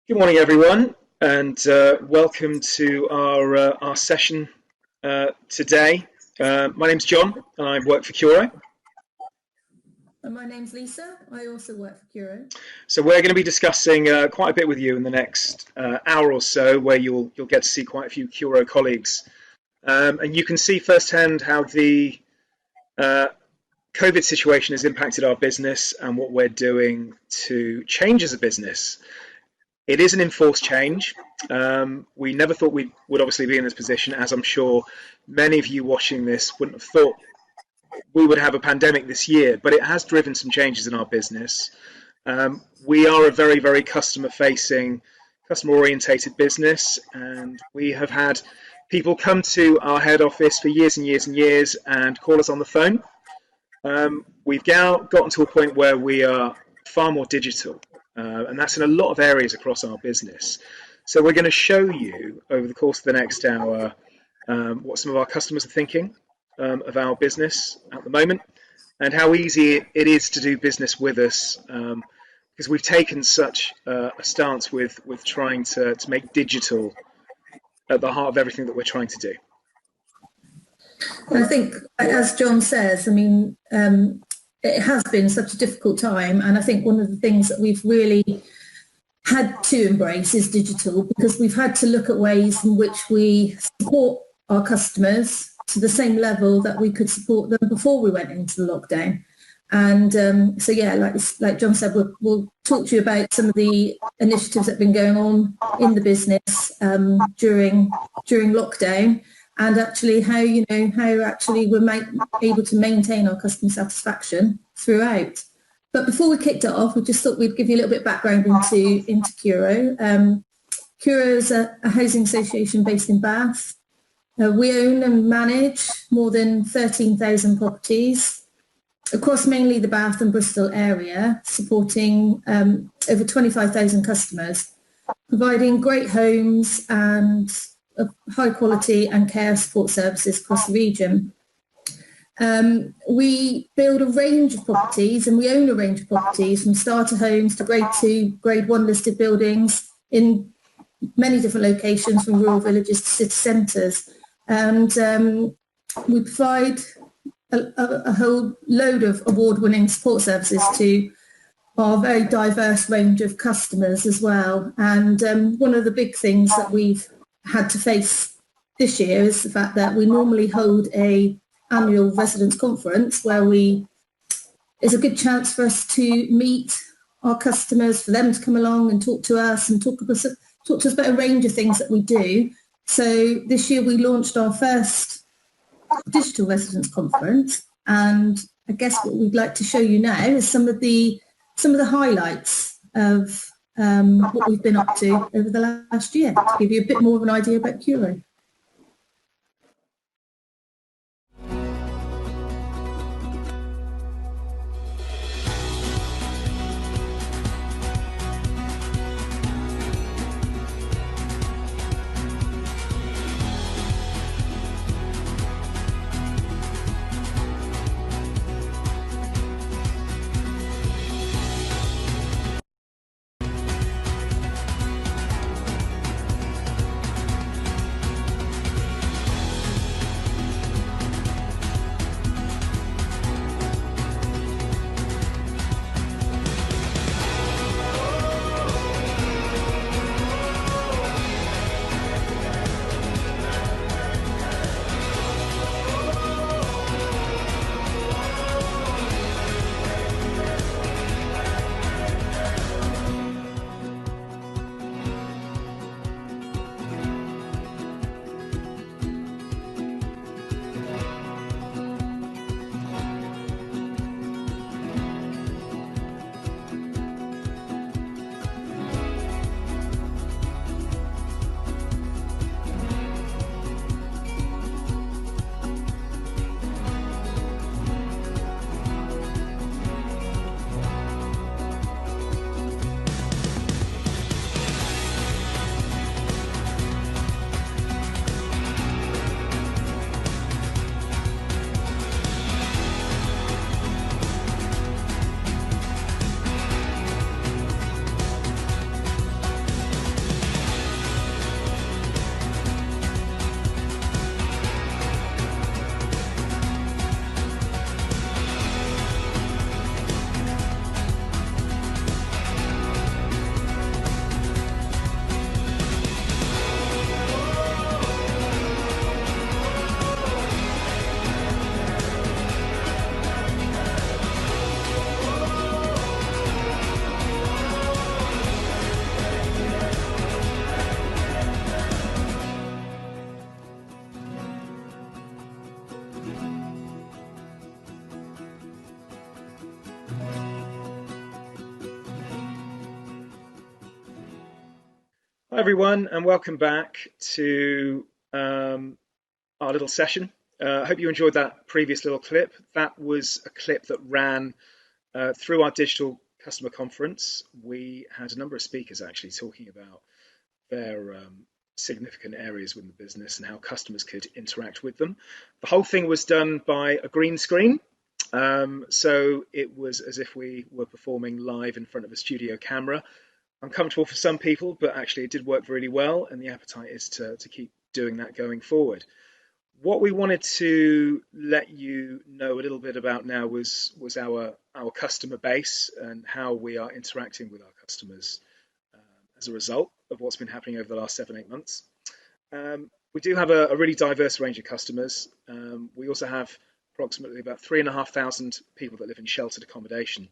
Good morning, everyone, and welcome to our session today. My name's John, and I work for Curo. And my name's Lisa. I also work for Curo. So we're going to be discussing quite a bit with you in the next hour or so, where you'll get to see quite a few Curo colleagues, and you can see firsthand how the COVID situation has impacted our business and what we're doing to change as a business. It is an enforced change. We never thought we would obviously be in this position, as I'm sure many of you watching this wouldn't have thought we would have a pandemic this year, but it has driven some changes in our business. We are a very, very customer-facing, customer-orientated business, and we have had people come to our head office for years and years and years and call us on the phone. We've now gotten to a point where we are far more digital. And that's in a lot of areas across our business. So we're going to show you over the course of the next hour what some of our customers are thinking of our business at the moment and how easy it is to do business with us because we've taken such a stance with trying to make digital at the heart of everything that we're trying to do. I think, as John says, it has been such a difficult time, and I think one of the things that we've really had to embrace is digital, because we've had to look at ways in which we support our customers to the same level that we could support them before we went into the lockdown. And like John said, we'll talk to you about some of the initiatives that have been going on in the business during lockdown. And actually how we're able to maintain our customer satisfaction throughout. But before we kicked it off, we just thought we'd give you a little bit of background into Curo. Curo is a housing association based in Bath. We own and manage more than 13,000 properties across mainly the Bath and Bristol area, supporting over 25,000 customers, providing great homes and high quality and care support services across the region. We build a range of properties, and we own a range of properties from starter homes to grade 2, grade 1 listed buildings in many different locations, from rural villages to city centres. And we provide a whole load of award-winning support services to our very diverse range of customers as well. And one of the big things that we've had to face this year is the fact that we normally hold a annual residents conference where it's a good chance for us to meet our customers, for them to come along and talk to us and talk to us about a range of things that we do. So this year we launched our first digital residents conference, and I guess what we'd like to show you now is some of the highlights of what we've been up to over the last year, to give you a bit more of an idea about Curo. Hi everyone, and welcome back to our little session. I hope you enjoyed that previous little clip. That was a clip that ran through our digital customer conference. We had a number of speakers actually talking about their significant areas within the business and how customers could interact with them. The whole thing was done by a green screen. So it was as if we were performing live in front of a studio camera. Uncomfortable for some people, but actually it did work really well, and the appetite is to keep doing that going forward. What we wanted to let you know a little bit about now was our customer base and how we are interacting with our customers as a result of what's been happening over the last 7-8 months. We do have a really diverse range of customers. We also have approximately about 3,500 people that live in sheltered accommodation.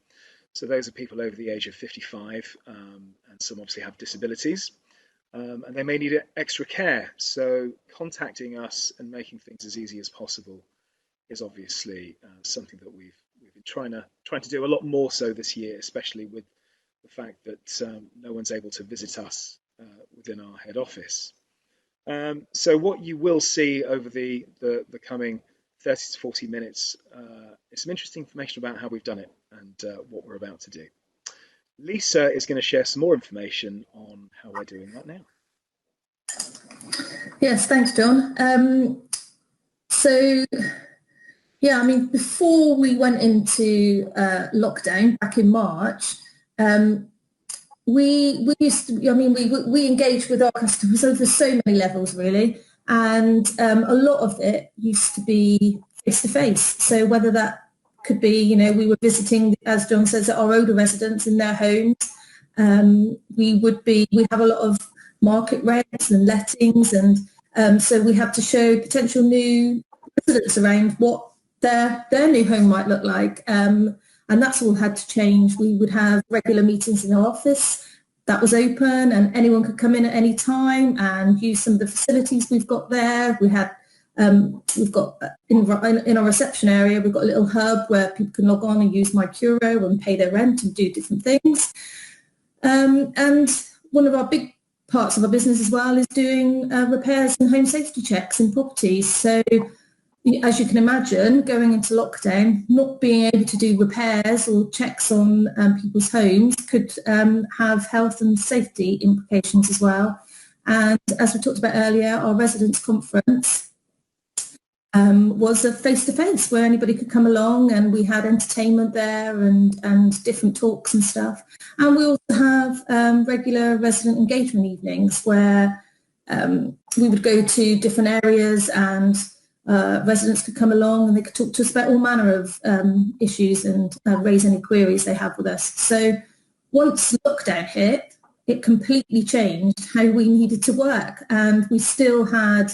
So those are people over the age of 55, and some obviously have disabilities, and they may need extra care. So contacting us and making things as easy as possible is obviously something that we've been trying to do a lot more so this year, especially with the fact that no one's able to visit us within our head office. So what you will see over the coming 30 to 40 minutes is some interesting information about how we've done it and what we're about to do. Lisa is going to share some more information on how we're doing that now. Yes, thanks, John. Before we went into lockdown back in March, we engaged with our customers over so many levels, really, and a lot of it used to be face-to-face. So whether that could be, we were visiting, as John says, our older residents in their homes. We'd have a lot of market rates and lettings, and so we have to show potential new residents around what their new home might look like. And that's all had to change. We would have regular meetings in our office that was open, and anyone could come in at any time and use some of the facilities we've got there. We've got in our reception area, we've got a little hub where people can log on and use My Curo and pay their rent and do different things. And one of our big parts of our business as well is doing repairs and home safety checks in properties. So as you can imagine, going into lockdown, not being able to do repairs or checks on people's homes could have health and safety implications as well. And as we talked about earlier, our residents' conference was a face-to-face where anybody could come along, and we had entertainment there and different talks and stuff. And we also have regular resident engagement evenings where we would go to different areas, and residents could come along and they could talk to us about all manner of issues and raise any queries they have with us. So once lockdown hit, it completely changed how we needed to work, and we still had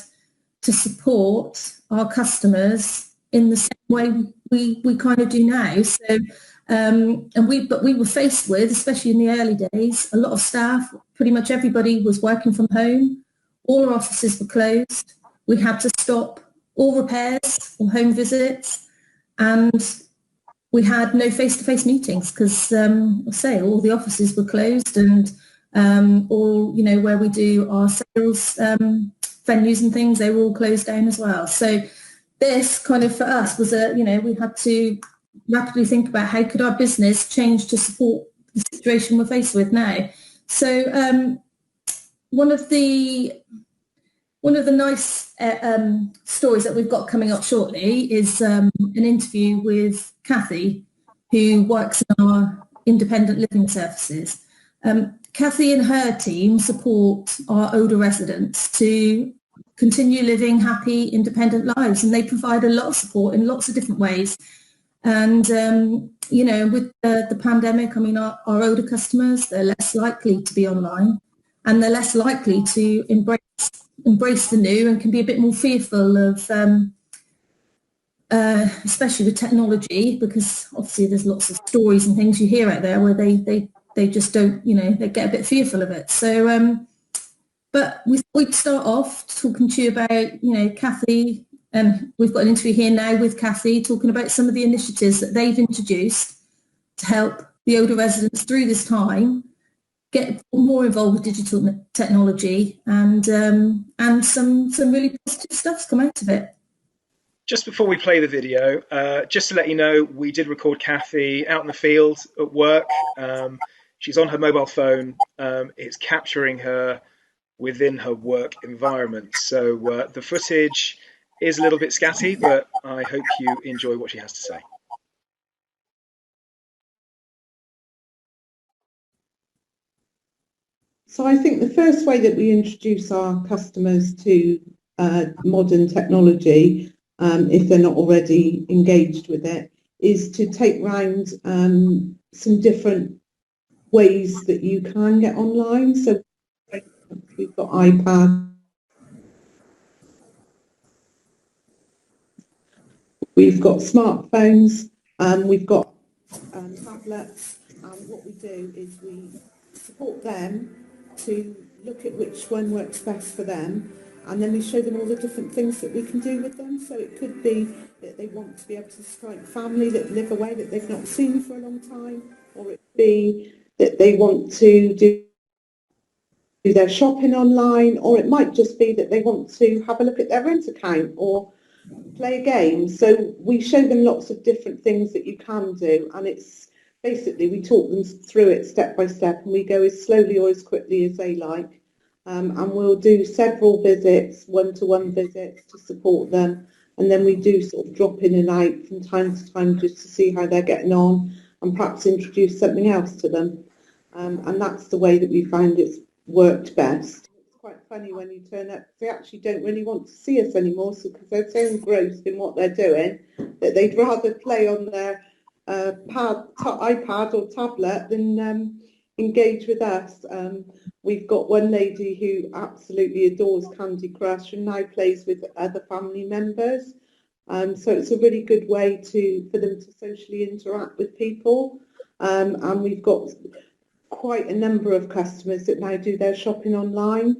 to support our customers in the same way we kind of do now. So, but we were faced with, especially in the early days, a lot of staff, pretty much everybody was working from home. All our offices were closed. We had to stop all repairs or home visits, and we had no face-to-face meetings because, all the offices were closed, and all, where we do our sales venues and things, they were all closed down as well. So this kind of for us was we had to rapidly think about how could our business change to support the situation we're faced with now. So one of the nice stories that we've got coming up shortly is an interview with Kathy, who works in our independent living services. Kathy and her team support our older residents to continue living happy, independent lives, and they provide a lot of support in lots of different ways. And, with the pandemic, our older customers, they're less likely to be online, and they're less likely to embrace the new, and can be a bit more fearful of, especially with technology, because obviously there's lots of stories and things you hear out there where they just don't, they get a bit fearful of it. So, but we'd start off talking to you about, Kathy, and we've got an interview here now with Kathy talking about some of the initiatives that they've introduced to help the older residents through this time get more involved with digital technology, and some really positive stuff's come out of it. Just before we play the video, just to let you know, we did record Kathy out in the field at work. She's on her mobile phone. It's capturing her within her work environment. So the footage is a little bit scatty, but I hope you enjoy what she has to say. So I think the first way that we introduce our customers to modern technology, if they're not already engaged with it, is to take round some different ways that you can get online. So we've got iPad, we've got smartphones, we've got tablets, and what we do is we support them to look at which one works best for them, and then we show them all the different things that we can do with them. So it could be that they want to be able to Skype family that live away that they've not seen for a long time, or it could be that they want to do their shopping online, or it might just be that they want to have a look at their rent account or play a game. So we show them lots of different things that you can do, and it's basically we talk them through it step by step, and we go as slowly or as quickly as they like, and we'll do several visits, one-to-one visits to support them, and then we do sort of drop in and out from time to time just to see how they're getting on and perhaps introduce something else to them, and that's the way that we find it's worked best. It's quite funny when you turn up, they actually don't really want to see us anymore, so because they're so engrossed in what they're doing that they'd rather play on their iPad or tablet than engage with us. We've got one lady who absolutely adores Candy Crush and now plays with other family members. So it's a really good way for them to socially interact with people. And we've got quite a number of customers that now do their shopping online.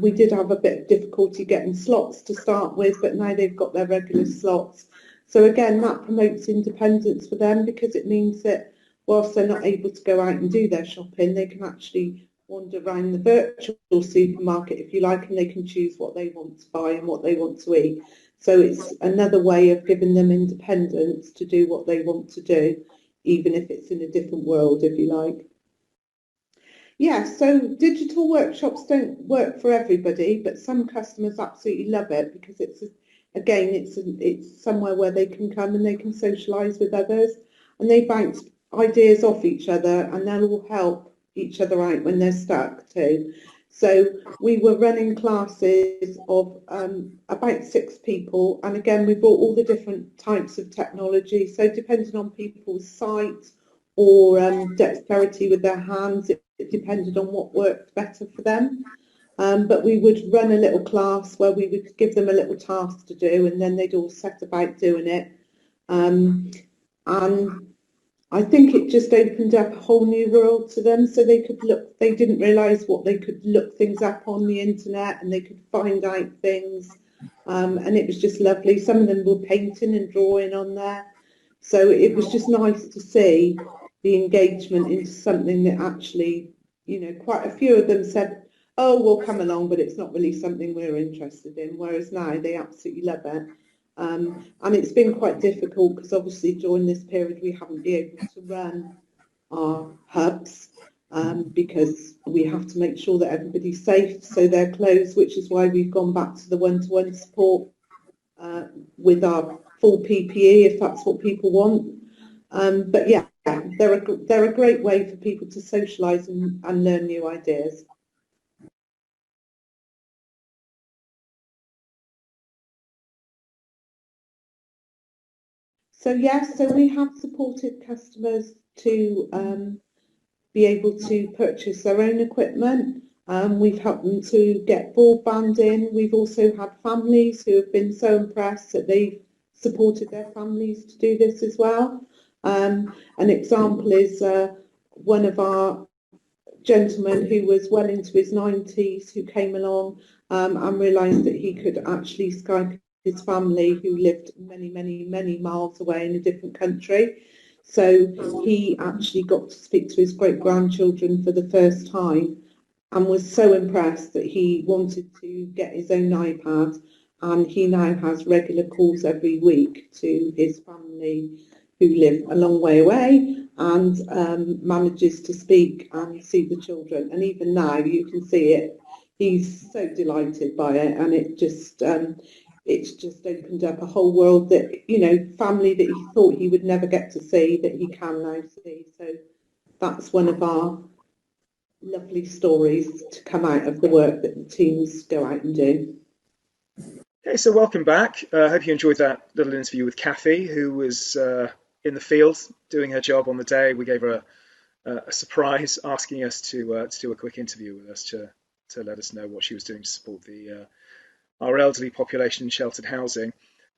We did have a bit of difficulty getting slots to start with, but now they've got their regular slots. So again, that promotes independence for them, because it means that whilst they're not able to go out and do their shopping, they can actually wander around the virtual supermarket, if you like, and they can choose what they want to buy and what they want to eat. So it's another way of giving them independence to do what they want to do, even if it's in a different world, if you like. Yeah, so digital workshops don't work for everybody, but some customers absolutely love it, because it's somewhere where they can come and they can socialise with others, and they bounce ideas off each other, and they'll all help each other out when they're stuck too. So we were running classes of about 6 people, and again we brought all the different types of technology. So depending on people's sight or dexterity with their hands, it depended on what worked better for them. But we would run a little class where we would give them a little task to do, and then they'd all set about doing it. And I think it just opened up a whole new world to them, so they didn't realise what they could look things up on the internet, and they could find out things, and it was just lovely. Some of them were painting and drawing on there, so it was just nice to see the engagement into something that actually, quite a few of them said, oh, we'll come along, but it's not really something we're interested in, whereas now they absolutely love it. And it's been quite difficult, because obviously during this period we haven't been able to run our hubs, because we have to make sure that everybody's safe, so they're closed, which is why we've gone back to the one-to-one support with our full PPE, if that's what people want. But yeah, they're a great way for people to socialise and learn new ideas. So yes, so we have supported customers to be able to purchase their own equipment. We've helped them to get broadband in. We've also had families who have been so impressed that they've supported their families to do this as well. An example is one of our gentlemen who was well into his 90s, who came along and realised that he could actually Skype his family, who lived many, many, many miles away in a different country. So he actually got to speak to his great-grandchildren for the first time and was so impressed that he wanted to get his own iPad, and he now has regular calls every week to his family who live a long way away, and manages to speak and see the children. And even now you can see it. He's so delighted by it, and it's just opened up a whole world that, family that he thought he would never get to see, that he can now see. So that's one of our lovely stories to come out of the work that the teams go out and do. Okay, so welcome back. I hope you enjoyed that little interview with Kathy, who was in the field doing her job on the day. We gave her a surprise, asking us to do a quick interview with us to let us know what she was doing to support our elderly population in sheltered housing.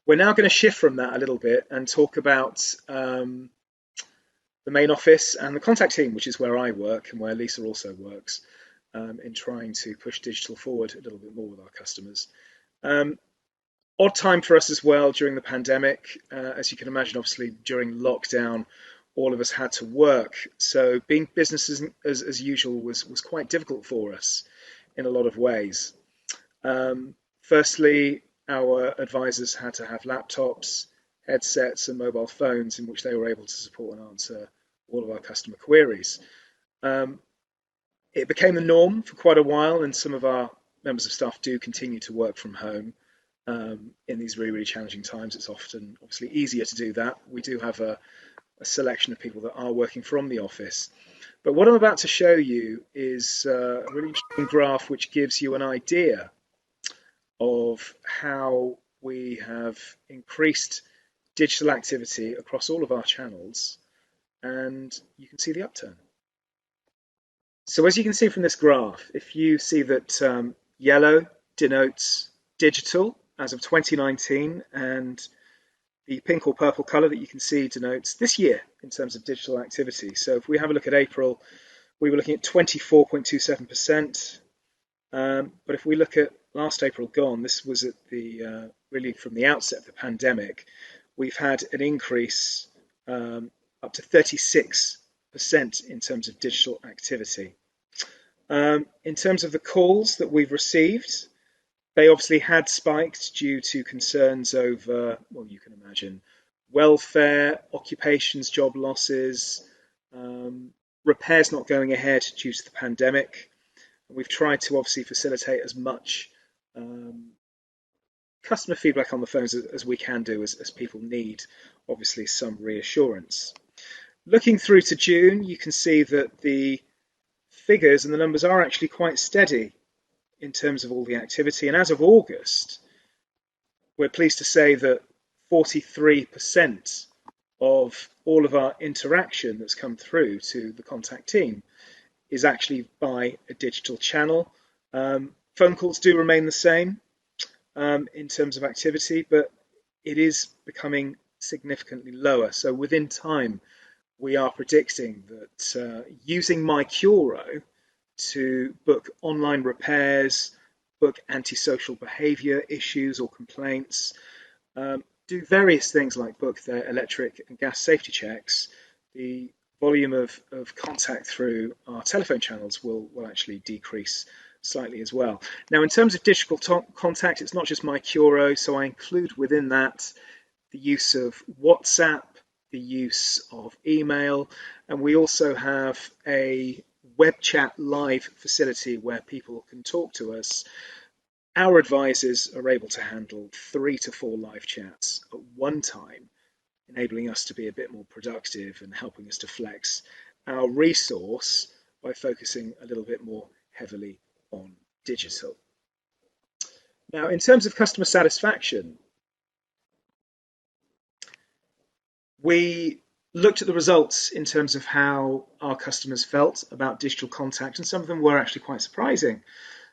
We're now going to shift from that a little bit and talk about the main office and the contact team, which is where I work and where Lisa also works, in trying to push digital forward a little bit more with our customers. Odd time for us as well during the pandemic. As you can imagine, obviously during lockdown, all of us had to work. So being business as usual was quite difficult for us in a lot of ways. Firstly, our advisors had to have laptops, headsets and mobile phones in which they were able to support and answer all of our customer queries. It became the norm for quite a while, and some of our members of staff do continue to work from home. In these really, really challenging times, it's often obviously easier to do that. We do have a selection of people that are working from the office. But what I'm about to show you is a really interesting graph which gives you an idea of how we have increased digital activity across all of our channels, and you can see the upturn. So as you can see from this graph, if you see that yellow denotes digital as of 2019, and the pink or purple colour that you can see denotes this year in terms of digital activity. So if we have a look at April, we were looking at 24.27%. But if we look at last April gone, this was at the really from the outset of the pandemic, we've had an increase up to 36% in terms of digital activity. In terms of the calls that we've received, they obviously had spiked due to concerns over, well, you can imagine, welfare, occupations, job losses, repairs not going ahead due to the pandemic. We've tried to obviously facilitate as much customer feedback on the phones as we can do, as people need obviously some reassurance. Looking through to June, you can see that the figures and the numbers are actually quite steady in terms of all the activity. And as of August, we're pleased to say that 43% of all of our interaction that's come through to the contact team is actually by a digital channel. Phone calls do remain the same in terms of activity, but it is becoming significantly lower. So within time, we are predicting that using MyCuro to book online repairs, book antisocial behaviour issues or complaints, do various things like book their electric and gas safety checks, the volume of contact through our telephone channels will actually decrease slightly as well. Now, in terms of digital contact, it's not just MyCuro, so I include within that the use of WhatsApp, the use of email, and we also have a web chat live facility where people can talk to us. Our advisors are able to handle 3 to 4 live chats at one time, enabling us to be a bit more productive and helping us to flex our resource by focusing a little bit more heavily on digital. Now, in terms of customer satisfaction, we looked at the results in terms of how our customers felt about digital contact, and some of them were actually quite surprising.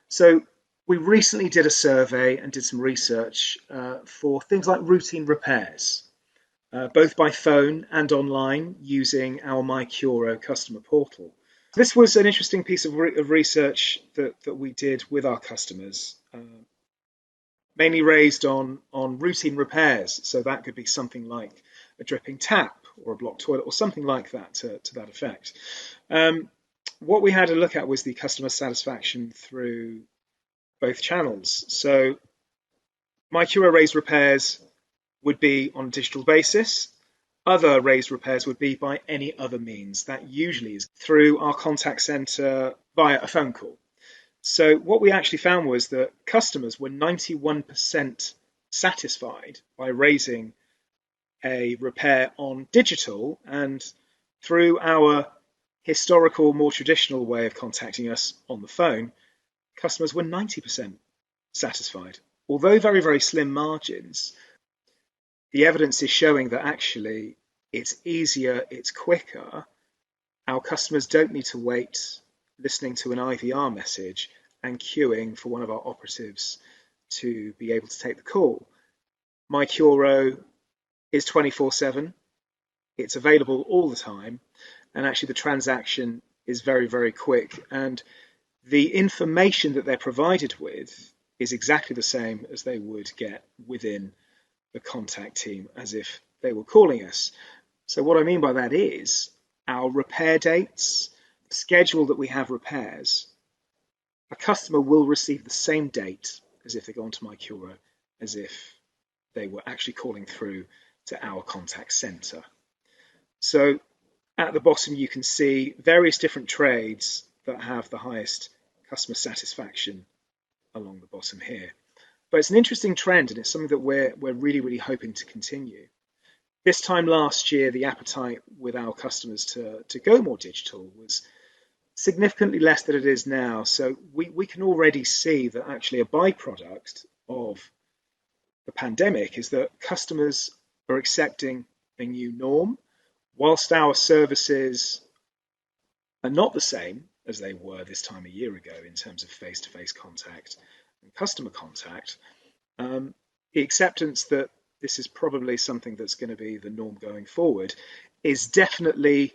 So we recently did a survey and did some research for things like routine repairs, both by phone and online using our MyCuro customer portal. This was an interesting piece of research that we did with our customers, mainly raised on routine repairs. So that could be something like a dripping tap or a blocked toilet or something like that to that effect. What we had a look at was the customer satisfaction through both channels. So MyCuro raised repairs would be on a digital basis. Other raised repairs would be by any other means. That usually is through our contact center via a phone call. So what we actually found was that customers were 91% satisfied by raising a repair on digital, and through our historical, more traditional way of contacting us on the phone, customers were 90% satisfied. Although very, very slim margins, the evidence is showing that actually it's easier, it's quicker. Our customers don't need to wait listening to an IVR message and queuing for one of our operatives to be able to take the call. MyCuro is 24/7. It's available all the time. And actually the transaction is very, very quick. And the information that they're provided with is exactly the same as they would get within the contact team as if they were calling us. So what I mean by that is our repair dates, the schedule that we have repairs, a customer will receive the same date as if they go onto MyCuro, as if they were actually calling through to our contact center. So at the bottom, you can see various different trades that have the highest customer satisfaction along the bottom here. But it's an interesting trend, and it's something that we're really, really hoping to continue. This time last year, the appetite with our customers to go more digital was significantly less than it is now. So we can already see that actually a byproduct of the pandemic is that customers are accepting a new norm. Whilst our services are not the same as they were this time a year ago in terms of face-to-face contact and customer contact, the acceptance that this is probably something that's going to be the norm going forward is definitely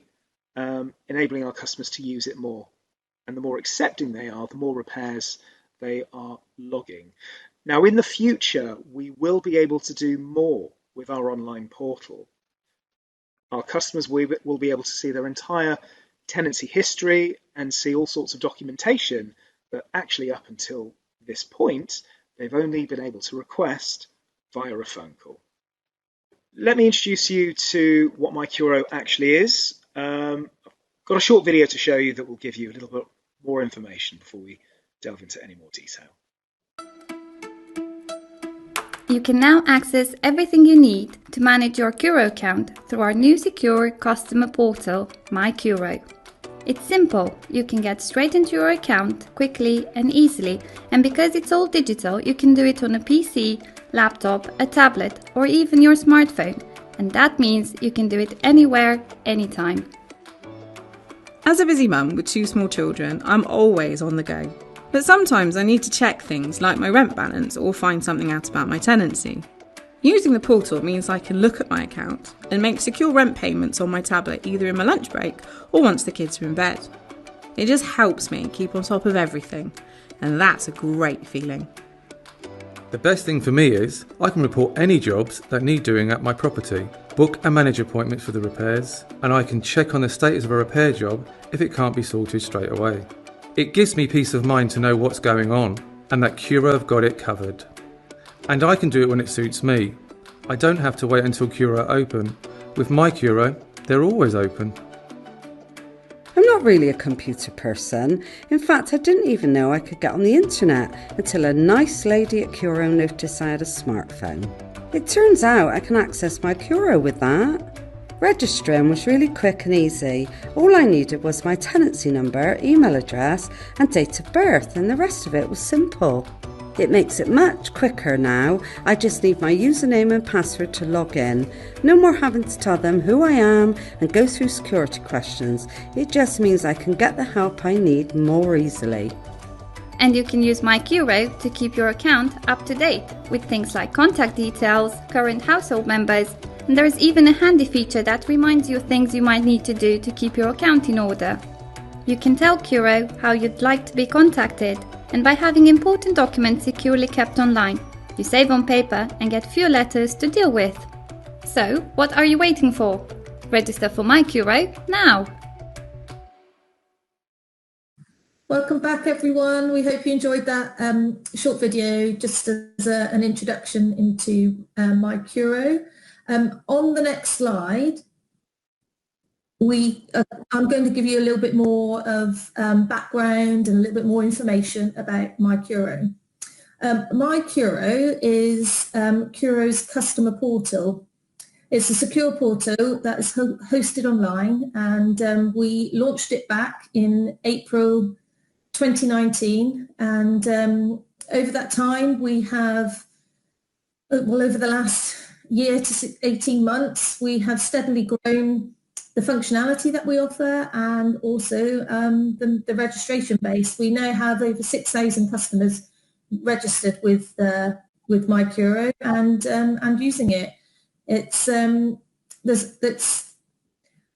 enabling our customers to use it more. And the more accepting they are, the more repairs they are logging. Now, in the future, we will be able to do more with our online portal. Our customers will be able to see their entire tenancy history and see all sorts of documentation that actually up until this point, they've only been able to request via a phone call. Let me introduce you to what MyCuro actually is. I've got a short video to show you that will give you a little bit more information before we delve into any more detail. You can now access everything you need to manage your Curo account through our new secure customer portal, MyCuro. It's simple, you can get straight into your account quickly and easily, and because it's all digital, you can do it on a PC, laptop, a tablet, or even your smartphone, and that means you can do it anywhere, anytime. As a busy mum with 2 small children, I'm always on the go. But sometimes I need to check things like my rent balance or find something out about my tenancy. Using the portal means I can look at my account and make secure rent payments on my tablet either in my lunch break or once the kids are in bed. It just helps me keep on top of everything, and that's a great feeling. The best thing for me is I can report any jobs that need doing at my property, book and manage appointments for the repairs, and I can check on the status of a repair job if it can't be sorted straight away. It gives me peace of mind to know what's going on and that Curo have got it covered. And I can do it when it suits me. I don't have to wait until Curo open. With MyCuro, they're always open. I'm not really a computer person. In fact, I didn't even know I could get on the internet until a nice lady at Curo noticed I had a smartphone. It turns out I can access MyCuro with that. Registering was really quick and easy. All I needed was my tenancy number, email address and date of birth, and the rest of it was simple. It makes it much quicker now. I just need my username and password to log in. No more having to tell them who I am and go through security questions. It just means I can get the help I need more easily. And you can use MyCuro to keep your account up to date with things like contact details, current household members, and there is even a handy feature that reminds you of things you might need to do to keep your account in order. You can tell Curo how you'd like to be contacted, and by having important documents securely kept online, you save on paper and get fewer letters to deal with. So, what are you waiting for? Register for MyCuro now! Welcome back, everyone. We hope you enjoyed that short video just as an introduction into MyCuro. On the next slide, I'm going to give you a little bit more of background and a little bit more information about MyCuro. MyCuro is Curo's customer portal. It's a secure portal that is hosted online, and we launched it back in April 2019, and over that time we have, over the last year to 18 months, we have steadily grown the functionality that we offer and also the registration base. We now have over 6,000 customers registered with MyCuro and using it. It's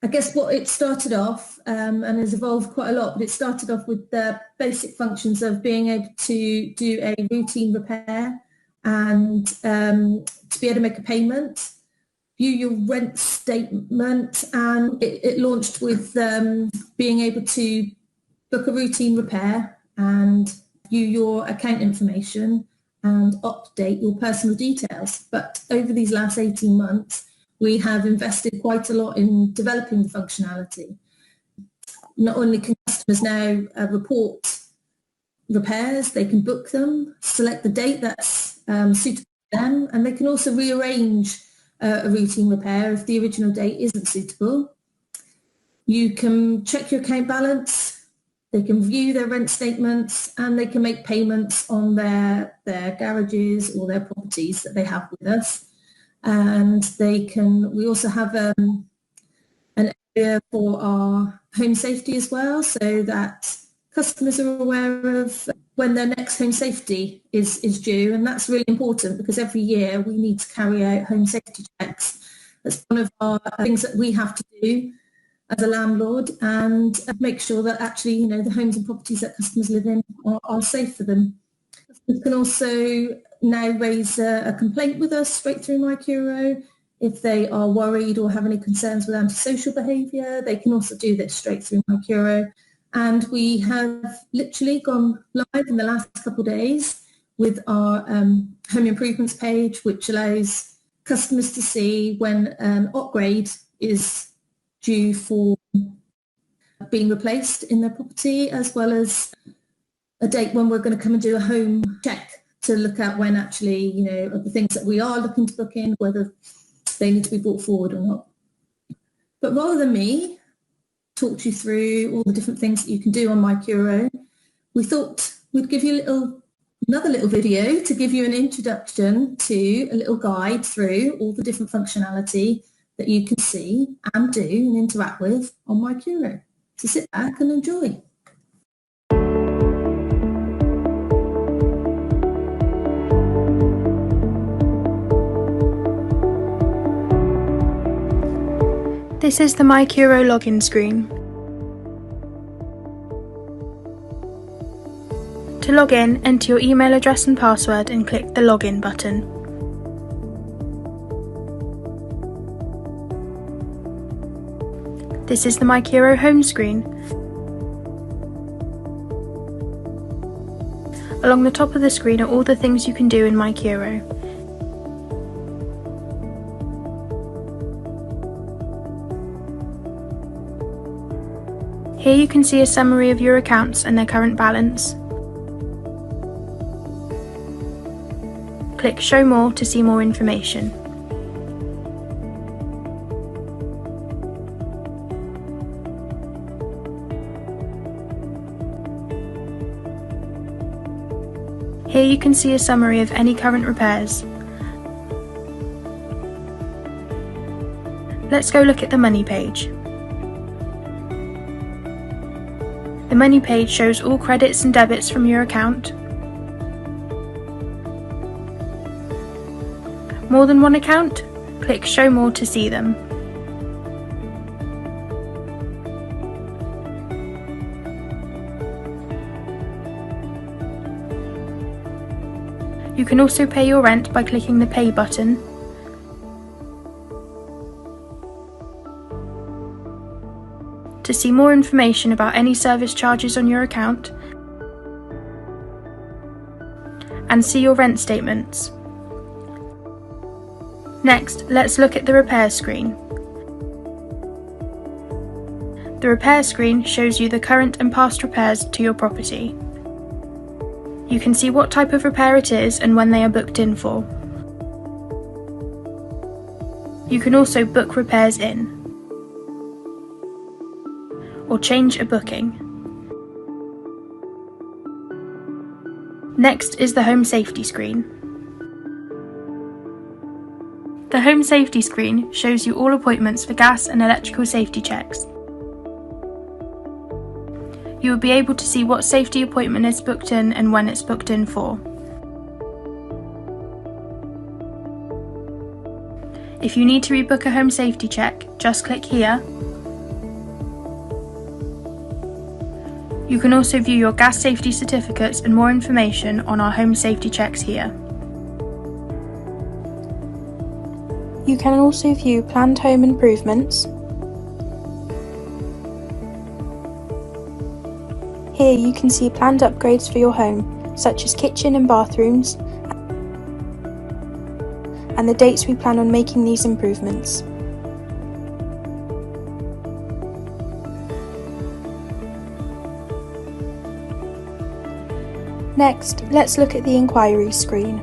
I guess what it started off and has evolved quite a lot, but it started off with the basic functions of being able to do a routine repair and to be able to make a payment, view your rent statement, and it launched with being able to book a routine repair and view your account information and update your personal details. But over these last 18 months, we have invested quite a lot in developing the functionality. Not only can customers now report repairs, they can book them, select the date that's suitable for them, and they can also rearrange a routine repair if the original date isn't suitable. You can check your account balance, they can view their rent statements, and they can make payments on their garages or their properties that they have with us. And we also have an area for our home safety as well, so that customers are aware of when their next home safety is due. And that's really important because every year we need to carry out home safety checks. That's one of our things that we have to do as a landlord, and make sure that actually, the homes and properties that customers live in are safe for them. Customers can also now raise a complaint with us straight through MyCuro. If they are worried or have any concerns with antisocial behaviour, they can also do this straight through MyCuro. And we have literally gone live in the last couple of days with our home improvements page, which allows customers to see when an upgrade is due for being replaced in their property, as well as a date when we're going to come and do a home check to look at when actually, of the things that we are looking to book in, whether they need to be brought forward or not. But rather than me talk you through all the different things that you can do on MyCuro, we thought we'd give you another little video to give you an introduction to a little guide through all the different functionality that you can see and do and interact with on MyCuro. So sit back and enjoy. This is the MyCuro login screen. To log in, enter your email address and password and click the login button. This is the MyCuro home screen. Along the top of the screen are all the things you can do in MyCuro. Here you can see a summary of your accounts and their current balance. Click Show More to see more information. Here you can see a summary of any current repairs. Let's go look at the Money page. The Money page shows all credits and debits from your account. More than one account? Click Show More to see them. You can also pay your rent by clicking the Pay button. to see more information about any service charges on your account, and see your rent statements. Next, let's look at the repair screen. The repair screen shows you the current and past repairs to your property. You can see what type of repair it is and when they are booked in for. You can also book repairs in, or change a booking. Next is the Home Safety screen. The Home Safety screen shows you all appointments for gas and electrical safety checks. You will be able to see what safety appointment is booked in and when it's booked in for. If you need to rebook a home safety check, just click here. You can also view your gas safety certificates and more information on our home safety checks here. You can also view planned home improvements. Here you can see planned upgrades for your home, such as kitchen and bathrooms, and the dates we plan on making these improvements. Next, let's look at the inquiries screen.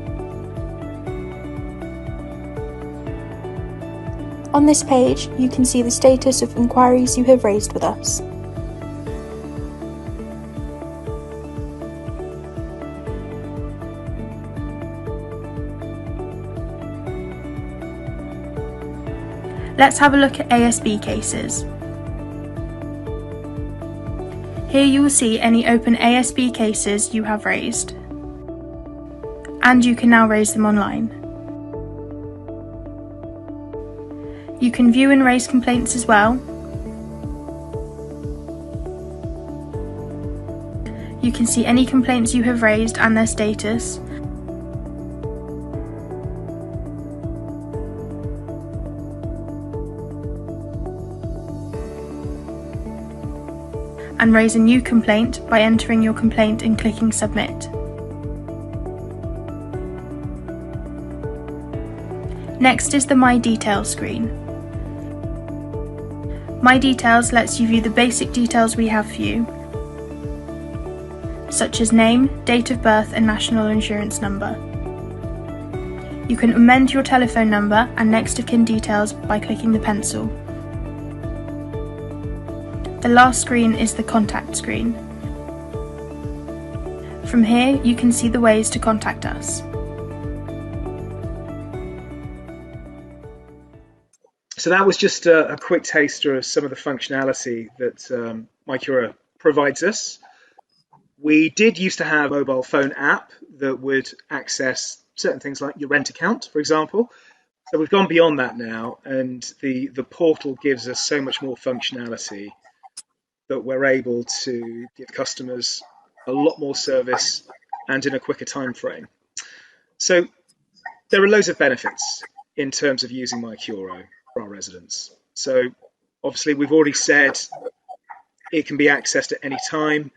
On this page, you can see the status of inquiries you have raised with us. Let's have a look at ASB cases. Here you will see any open ASB cases you have raised, and you can now raise them online. You can view and raise complaints as well. You can see any complaints you have raised and their status. And raise a new complaint by entering your complaint and clicking submit. Next is the My Details screen. My Details lets you view the basic details we have for you, such as name, date of birth and national insurance number. You can amend your telephone number and next of kin details by clicking the pencil. The last screen is the Contact screen. From here, you can see the ways to contact us. So that was just a quick taster of some of the functionality that MyCura provides us. We did used to have a mobile phone app that would access certain things like your rent account, for example. So we've gone beyond that now, and the portal gives us so much more functionality that we're able to give customers a lot more service and in a quicker time frame. So there are loads of benefits in terms of using MyCura for our residents. So obviously we've already said it can be accessed at any time.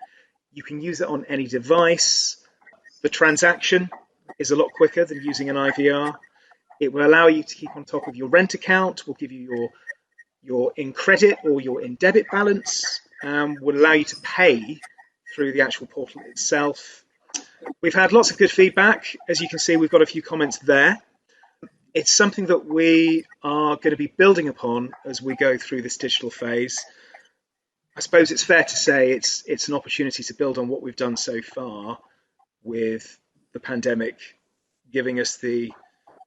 You can use it on any device. The transaction is a lot quicker than using an IVR. It will allow you to keep on top of your rent account, will give you your in credit or your in debit balance, will allow you to pay through the actual portal itself. We've had lots of good feedback. As you can see, we've got a few comments there. It's something that we are going to be building upon as we go through this digital phase. I suppose it's fair to say it's an opportunity to build on what we've done so far, with the pandemic giving us the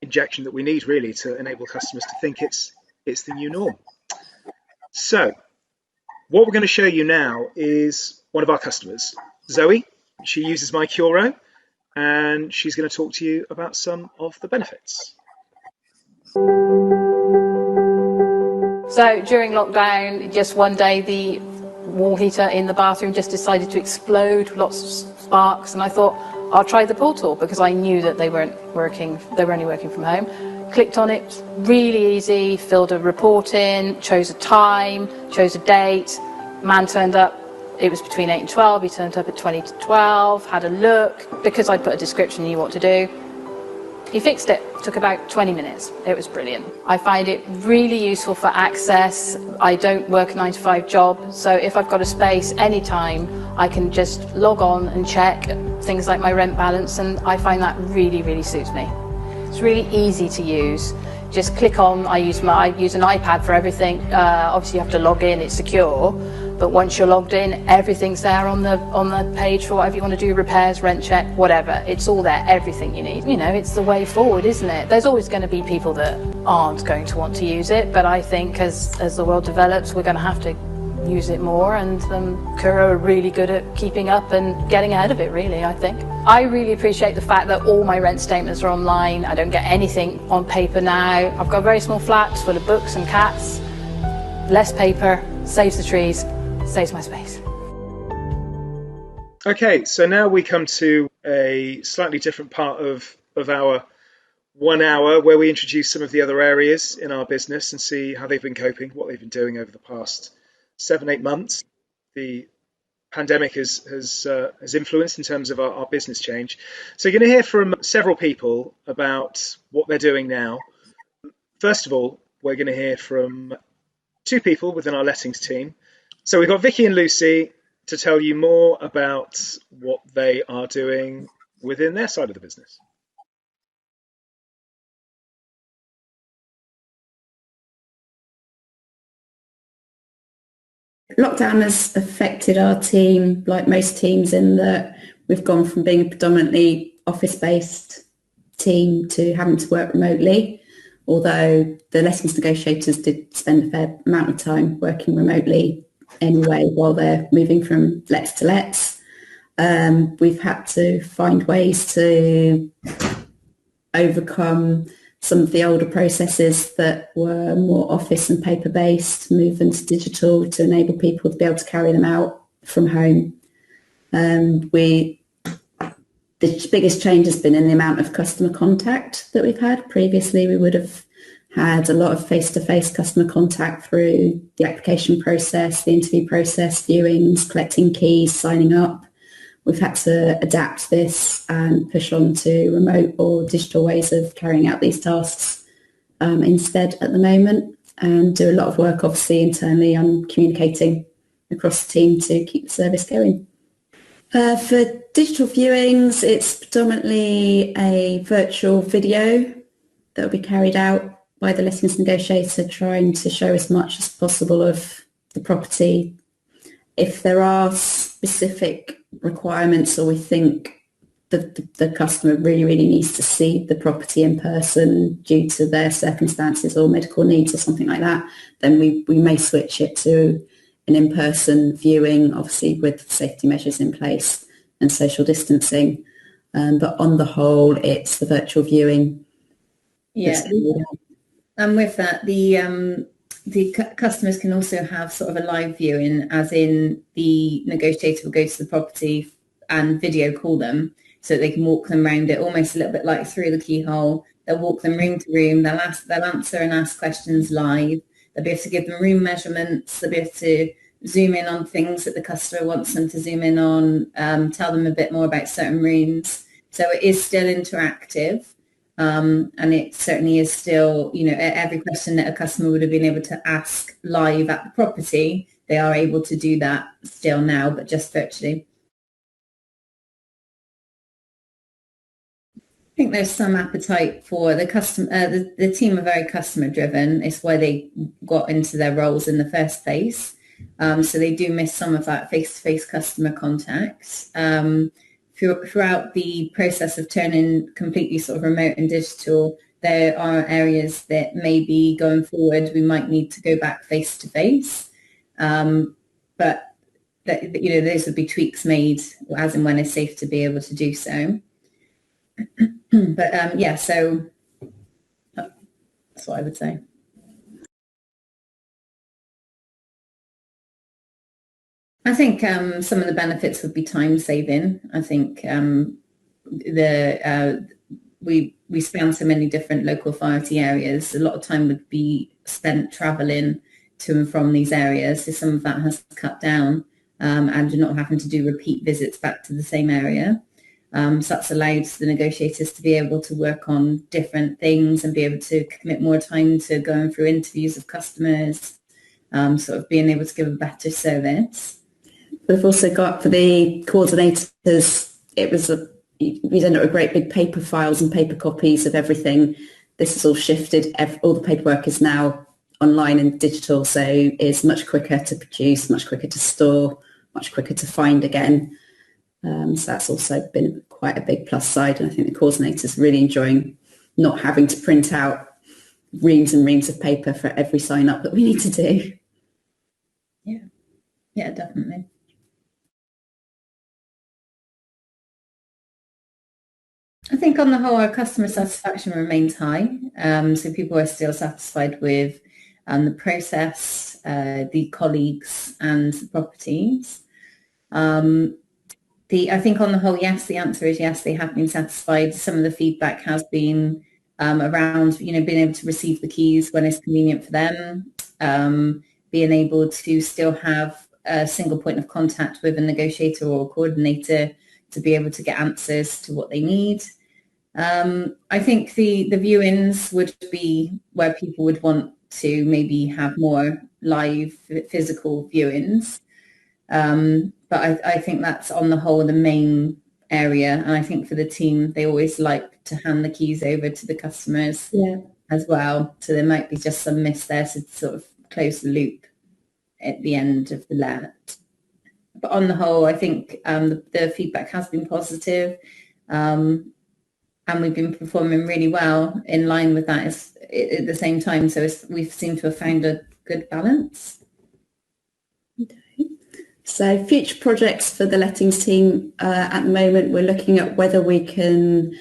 injection that we need really to enable customers to think it's the new norm. So what we're going to show you now is one of our customers, Zoe. She uses MyCura, and she's going to talk to you about some of the benefits. So during lockdown, just one day the wall heater in the bathroom just decided to explode, lots of sparks, and I thought I'll try the portal because I knew that they weren't working, they were only working from home. Clicked on it, really easy, filled a report in, chose a time, chose a date, Man turned up, it was between 8 and 12, he turned up at 20 to 12, had a look. Because I'd put a description, he knew what to do. He fixed it. Took about 20 minutes. It was brilliant. I find it really useful for access. I don't work a 9-to-5 job, so if I've got a space anytime, I can just log on and check things like my rent balance, and I find that really, really suits me. It's really easy to use. Just click on, I use an iPad for everything. Obviously you have to log in, it's secure. But once you're logged in, everything's there on the page for whatever you want to do, repairs, rent check, whatever. It's all there, everything you need. You know, it's the way forward, isn't it? There's always going to be people that aren't going to want to use it, but I think as the world develops, we're going to have to use it more, and Kuro are really good at keeping up and getting ahead of it, really, I think. I really appreciate the fact that all my rent statements are online. I don't get anything on paper now. I've got a very small flat full of books and cats. Less paper, saves the trees, saves my space. Okay, so now we come to a slightly different part of our 1 hour where we introduce some of the other areas in our business and see how they've been coping, what they've been doing over the past 7-8 months. The pandemic has influenced in terms of our business change. So you're going to hear from several people about what they're doing now. First of all, we're going to hear from 2 people within our lettings team. So we've got Vicky and Lucy to tell you more about what they are doing within their side of the business. Lockdown has affected our team, like most teams, in that we've gone from being a predominantly office-based team to having to work remotely, although the lettings negotiators did spend a fair amount of time working remotely anyway while they're moving from lets to lets. We've had to find ways to overcome some of the older processes that were more office and paper-based, move them to digital to enable people to be able to carry them out from home. The biggest change has been in the amount of customer contact that we've had. Previously, we would have had a lot of face-to-face customer contact through the application process, the interview process, viewings, collecting keys, signing up. We've had to adapt this and push on to remote or digital ways of carrying out these tasks instead at the moment, and do a lot of work obviously internally on communicating across the team to keep the service going. For digital viewings, it's predominantly a virtual video that will be carried out by the lettings negotiator, trying to show as much as possible of the property. If there are specific requirements, or we think that the customer really, really needs to see the property in person due to their circumstances or medical needs or something like that, then we may switch it to an in-person viewing, obviously with safety measures in place and social distancing. But on the whole, it's the virtual viewing. Yeah. And with that, the customers can also have sort of a live viewing, as in the negotiator will go to the property and video call them so they can walk them around it, almost a little bit like through the keyhole. They'll walk them room to room. They'll answer and ask questions live. They'll be able to give them room measurements. They'll be able to zoom in on things that the customer wants them to zoom in on, tell them a bit more about certain rooms. So it is still interactive. And it certainly is still, you know, every question that a customer would have been able to ask live at the property, they are able to do that still now, but just virtually. I think there's some appetite for the customer. The team are very customer driven. It's why they got into their roles in the first place. So they do miss some of that face-to-face customer contacts. Throughout the process of turning completely sort of remote and digital, there are areas that maybe going forward we might need to go back face to face, but that, you know, those would be tweaks made as and when it's safe to be able to do so. But yeah, so that's what I would say. I think some of the benefits would be time saving. I think we span so many different local authority areas. A lot of time would be spent travelling to and from these areas. So some of that has cut down, and you're not having to do repeat visits back to the same area. So that's allowed the negotiators to be able to work on different things and be able to commit more time to going through interviews of customers, sort of being able to give a better service. We've also got, for the coordinators, we ended up with great big paper files and paper copies of everything. This has all shifted. All the paperwork is now online and digital, so it's much quicker to produce, much quicker to store, much quicker to find again. So that's also been quite a big plus side, and I think the coordinators are really enjoying not having to print out reams and reams of paper for every sign up that we need to do. Yeah, definitely. I think on the whole, our customer satisfaction remains high. So people are still satisfied with the process, the colleagues and the properties. I think on the whole, yes, the answer is yes, they have been satisfied. Some of the feedback has been around, being able to receive the keys when it's convenient for them, being able to still have a single point of contact with a negotiator or a coordinator to be able to get answers to what they need. I think the viewings would be where people would want to maybe have more live physical viewings. But I think that's on the whole the main area. And I think for the team, they always like to hand the keys over to the customers as well. So there might be just some miss there to sort of close the loop at the end of the let. But on the whole, I think the feedback has been positive. And we've been performing really well in line with that at the same time. So we seem to have found a good balance. So future projects for the lettings team, at the moment, we're looking at whether we can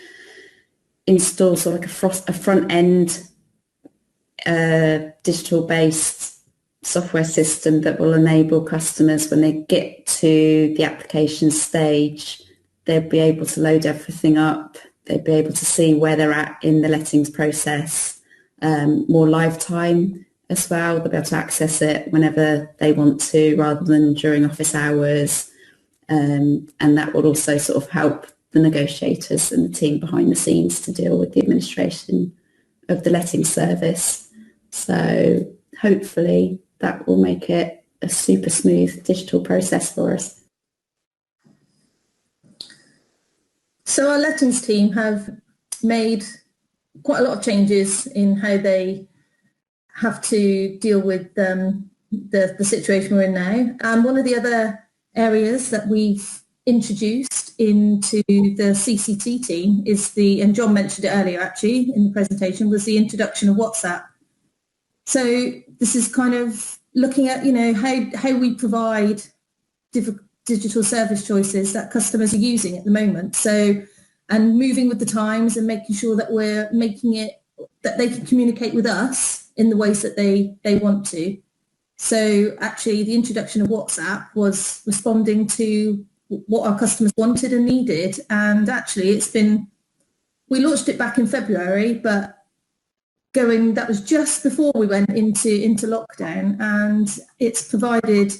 install sort of like a front end digital based software system that will enable customers when they get to the application stage, they'll be able to load everything up. They'll be able to see where they're at in the lettings process, more live time as well. They'll be able to access it whenever they want to rather than during office hours. And that will also sort of help the negotiators and the team behind the scenes to deal with the administration of the letting service. So hopefully that will make it a super smooth digital process for us. So our lettings team have made quite a lot of changes in how they have to deal with the situation we're in now. And one of the other areas that we've introduced into the CCT team is and John mentioned it earlier actually in the presentation, was the introduction of WhatsApp. So this is kind of looking at, how we provide digital service choices that customers are using at the moment. So, and moving with the times and making sure that we're making it that they can communicate with us in the ways that they want to. So actually the introduction of WhatsApp was responding to what our customers wanted and needed. And actually we launched it back in February, but that was just before we went into lockdown, and it's provided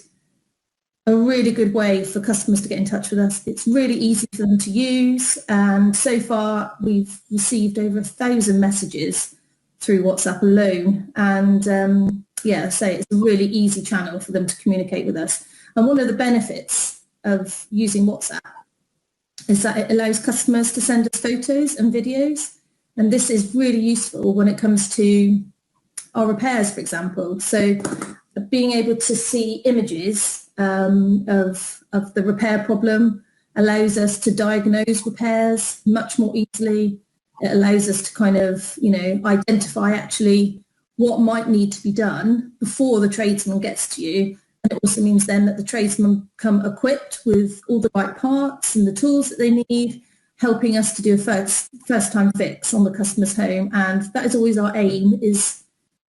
a really good way for customers to get in touch with us. It's really easy for them to use, and so far we've received over 1,000 messages through WhatsApp alone, and so it's a really easy channel for them to communicate with us. And one of the benefits of using WhatsApp is that it allows customers to send us photos and videos, and this is really useful when it comes to our repairs, for example. So being able to see images of the repair problem allows us to diagnose repairs much more easily. It allows us to kind of, identify actually what might need to be done before the tradesman gets to you. And it also means then that the tradesmen come equipped with all the right parts and the tools that they need, helping us to do a first time fix on the customer's home. And that is always our aim, is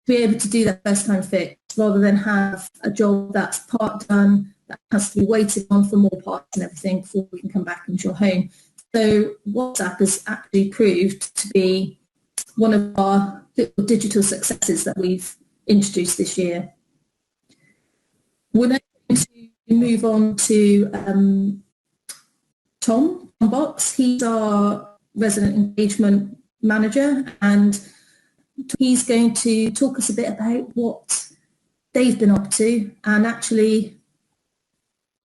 to be able to do that first time fix rather than have a job that's part done, that has to be waited on for more parts and everything before we can come back into your home. So WhatsApp has actually proved to be one of our little digital successes that we've introduced this year. We're now going to move on to Tom Box. He's our resident engagement manager, and he's going to talk us a bit about what they've been up to. And actually, a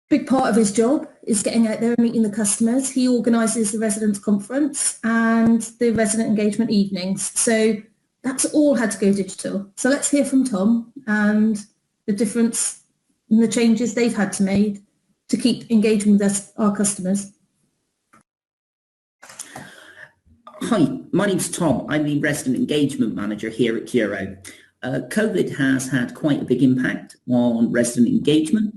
big part of his job is getting out there and meeting the customers. He organises the residents' conference and the resident engagement evenings. So that's all had to go digital. So let's hear from Tom and the difference and the changes they've had to make to keep engaging with our customers. Hi, my name's Tom. I'm the Resident Engagement Manager here at Curo. COVID has had quite a big impact on resident engagement.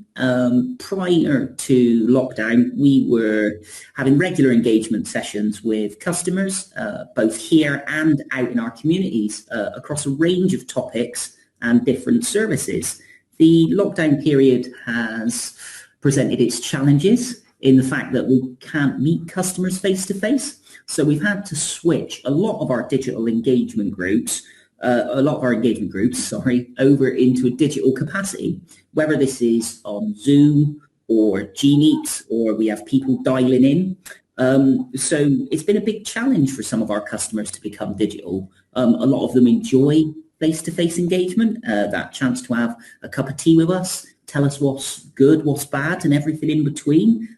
Prior to lockdown, we were having regular engagement sessions with customers, both here and out in our communities, across a range of topics and different services. The lockdown period has presented its challenges in the fact that we can't meet customers face to face. So we've had to switch a lot of our digital engagement groups, over into a digital capacity, whether this is on Zoom or Gmeet, or we have people dialing in. So it's been a big challenge for some of our customers to become digital. A lot of them enjoy face-to-face engagement, that chance to have a cup of tea with us, tell us what's good, what's bad, and everything in between.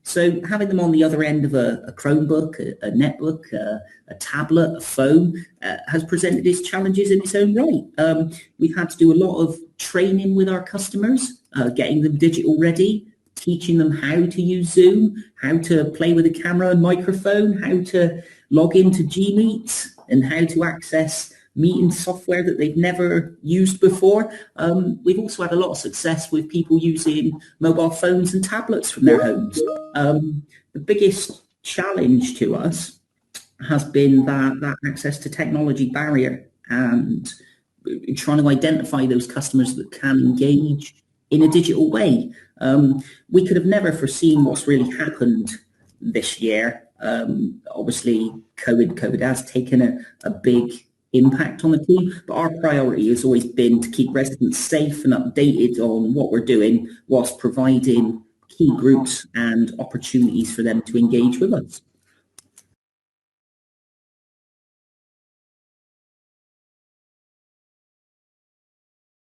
So having them on the other end of a Chromebook, a netbook, a tablet, a phone, has presented its challenges in its own right. We've had to do a lot of training with our customers, getting them digital ready, teaching them how to use Zoom, how to play with a camera and microphone, how to log into Gmeet, and how to access meeting software that they've never used before. We've also had a lot of success with people using mobile phones and tablets from their homes. The biggest challenge to us has been that access to technology barrier, and trying to identify those customers that can engage in a digital way. We could have never foreseen what's really happened this year. Obviously, COVID has taken a big impact on the team, but our priority has always been to keep residents safe and updated on what we're doing, whilst providing key groups and opportunities for them to engage with us.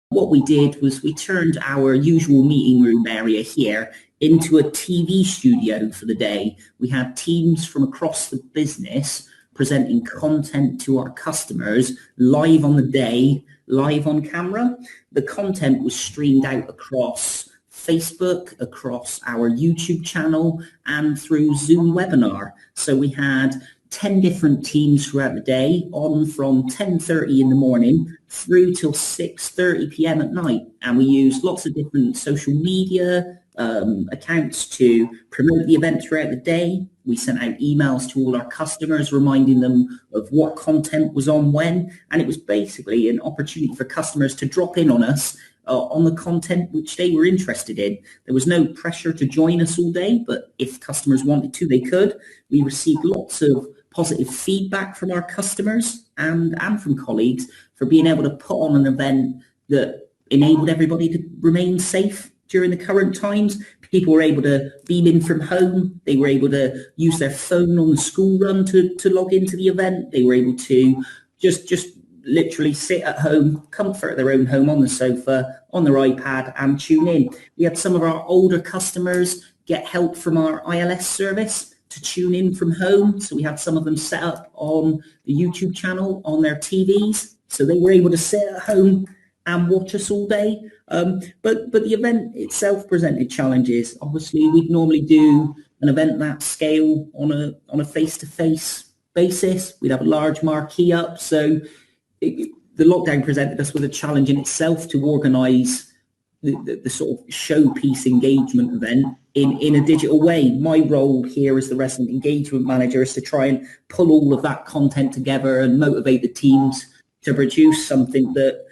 What we did was we turned our usual meeting room area here into a TV studio for the day. We had teams from across the business presenting content to our customers live on the day, live on camera. The content was streamed out across Facebook, across our YouTube channel, and through Zoom webinar. So we had 10 different teams throughout the day, on from 10:30 in the morning through till 6:30 p.m. at night. And we used lots of different social media accounts to promote the event throughout the day. We sent out emails to all our customers reminding them of what content was on when, and it was basically an opportunity for customers to drop in on us on the content which they were interested in. There was no pressure to join us all day, but if customers wanted to, they could. We received lots of positive feedback from our customers and from colleagues for being able to put on an event that enabled everybody to remain safe during the current times. People were able to beam in from home. They were able to use their phone on the school run to log into the event. They were able to just literally sit at home, comfort of their own home on the sofa, on their iPad, and tune in. We had some of our older customers get help from our ILS service to tune in from home. So we had some of them set up on the YouTube channel on their TVs. So they were able to sit at home and watch us all day. But the event itself presented challenges. Obviously, we'd normally do an event that scale on a face-to-face basis. We'd have a large marquee up. So the lockdown presented us with a challenge in itself to organise the sort of showpiece engagement event in a digital way. My role here as the resident engagement manager is to try and pull all of that content together and motivate the teams to produce something that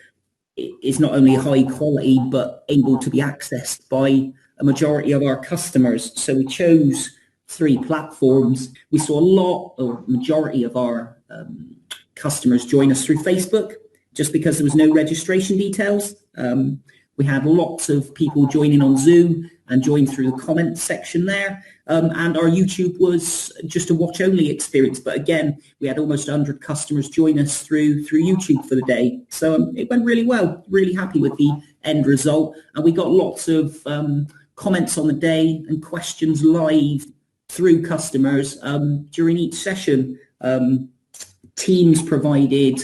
is not only high quality but able to be accessed by a majority of our customers. So we chose 3 platforms. We saw a majority of our customers join us through Facebook, just because there was no registration details. We had lots of people joining on Zoom and join through the comments section there. And our YouTube was just a watch-only experience. But again, we had almost 100 customers join us through YouTube for the day. So it went really well. Really happy with the end result. And we got lots of comments on the day and questions live through customers during each session. Teams provided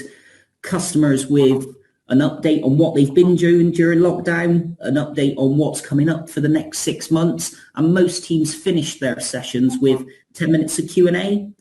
customers with an update on what they've been doing during lockdown, an update on what's coming up for the next 6 months, and most teams finished their sessions with 10 minutes of Q&A.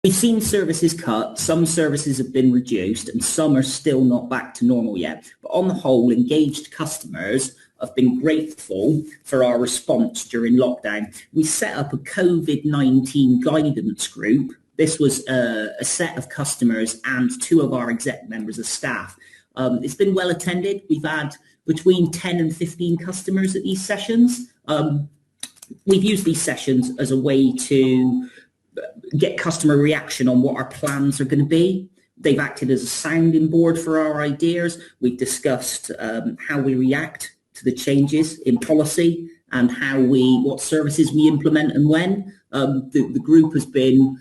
We've seen services cut, some services have been reduced, and some are still not back to normal yet. But on the whole, engaged customers have been grateful for our response during lockdown. We set up a COVID-19 guidance group. This was a set of customers and 2 of our exec members of staff. It's been well attended. We've had between 10 and 15 customers at these sessions. We've used these sessions as a way to get customer reaction on what our plans are going to be. They've acted as a sounding board for our ideas. We've discussed how we react to the changes in policy and what services we implement and when. The group has been,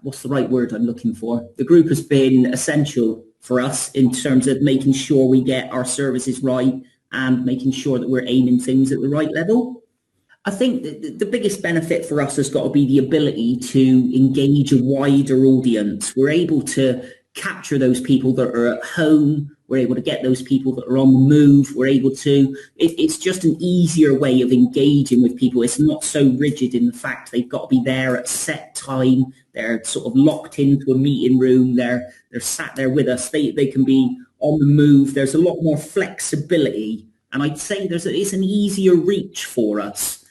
what's the right word I'm looking for? The group has been essential for us in terms of making sure we get our services right and making sure that we're aiming things at the right level. I think the biggest benefit for us has got to be the ability to engage a wider audience. We're able to capture those people that are at home. We're able to get those people that are on the move. We're able to, it's just an easier way of engaging with people. It's not so rigid in the fact they've got to be there at set time. They're sort of locked into a meeting room. They're sat there with us. They can be on the move. There's a lot more flexibility. And I'd say it's an easier reach for us.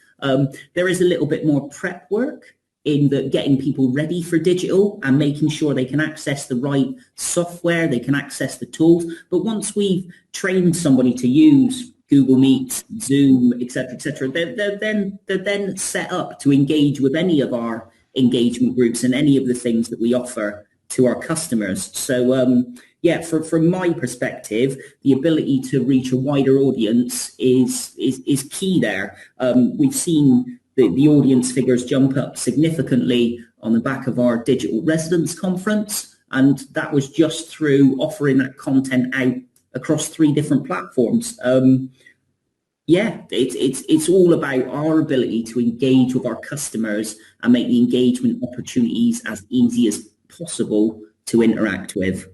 There is a little bit more prep work in getting people ready for digital and making sure they can access the right software, they can access the tools. But once we've trained somebody to use Google Meet, Zoom, etc., they're then set up to engage with any of our engagement groups and any of the things that we offer to our customers. So from my perspective, the ability to reach a wider audience is key there. We've seen the audience figures jump up significantly on the back of our digital residents conference, and that was just through offering that content out across 3 different platforms. It's all about our ability to engage with our customers and make the engagement opportunities as easy as possible to interact with.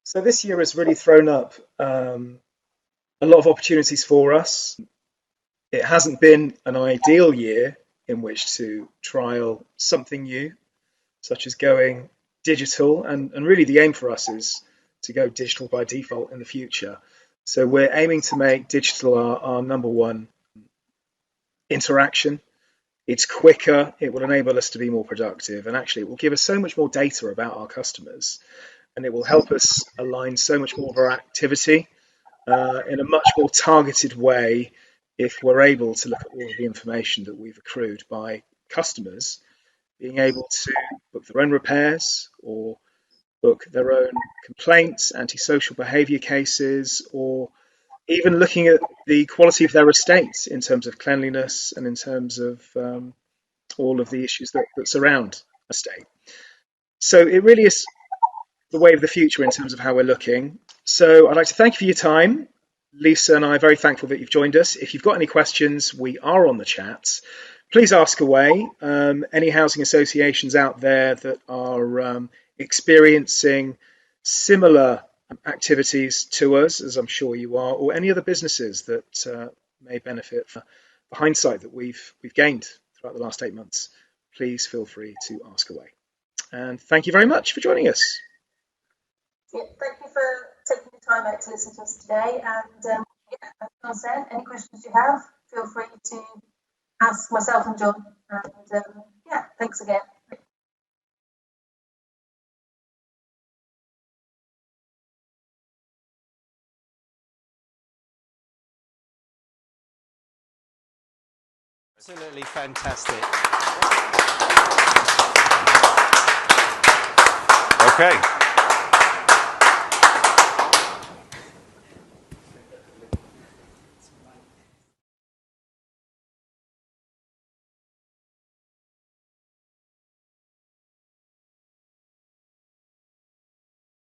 So this year has really thrown up a lot of opportunities for us. It hasn't been an ideal year in which to trial something new, such as going digital. And really the aim for us is to go digital by default in the future. So we're aiming to make digital our number one interaction. It's quicker, it will enable us to be more productive, and actually it will give us so much more data about our customers, and it will help us align so much more of our activity in a much more targeted way if we're able to look at all of the information that we've accrued by customers being able to book their own repairs or book their own complaints, antisocial behaviour cases, or even looking at the quality of their estate in terms of cleanliness and in terms of all of the issues that surround estate. So it really is the way of the future in terms of how we're looking. So I'd like to thank you for your time. Lisa and I are very thankful that you've joined us. If you've got any questions, we are on the chat. Please ask away. Any housing associations out there that are experiencing similar activities to us, as I'm sure you are, or any other businesses that may benefit from the hindsight that we've gained throughout the last 8 months, please feel free to ask away. And thank you very much for joining us. Yeah, thank you for taking the time out to listen to us today. And as John said, any questions you have, feel free to ask myself and John. And thanks again. Absolutely fantastic. Okay.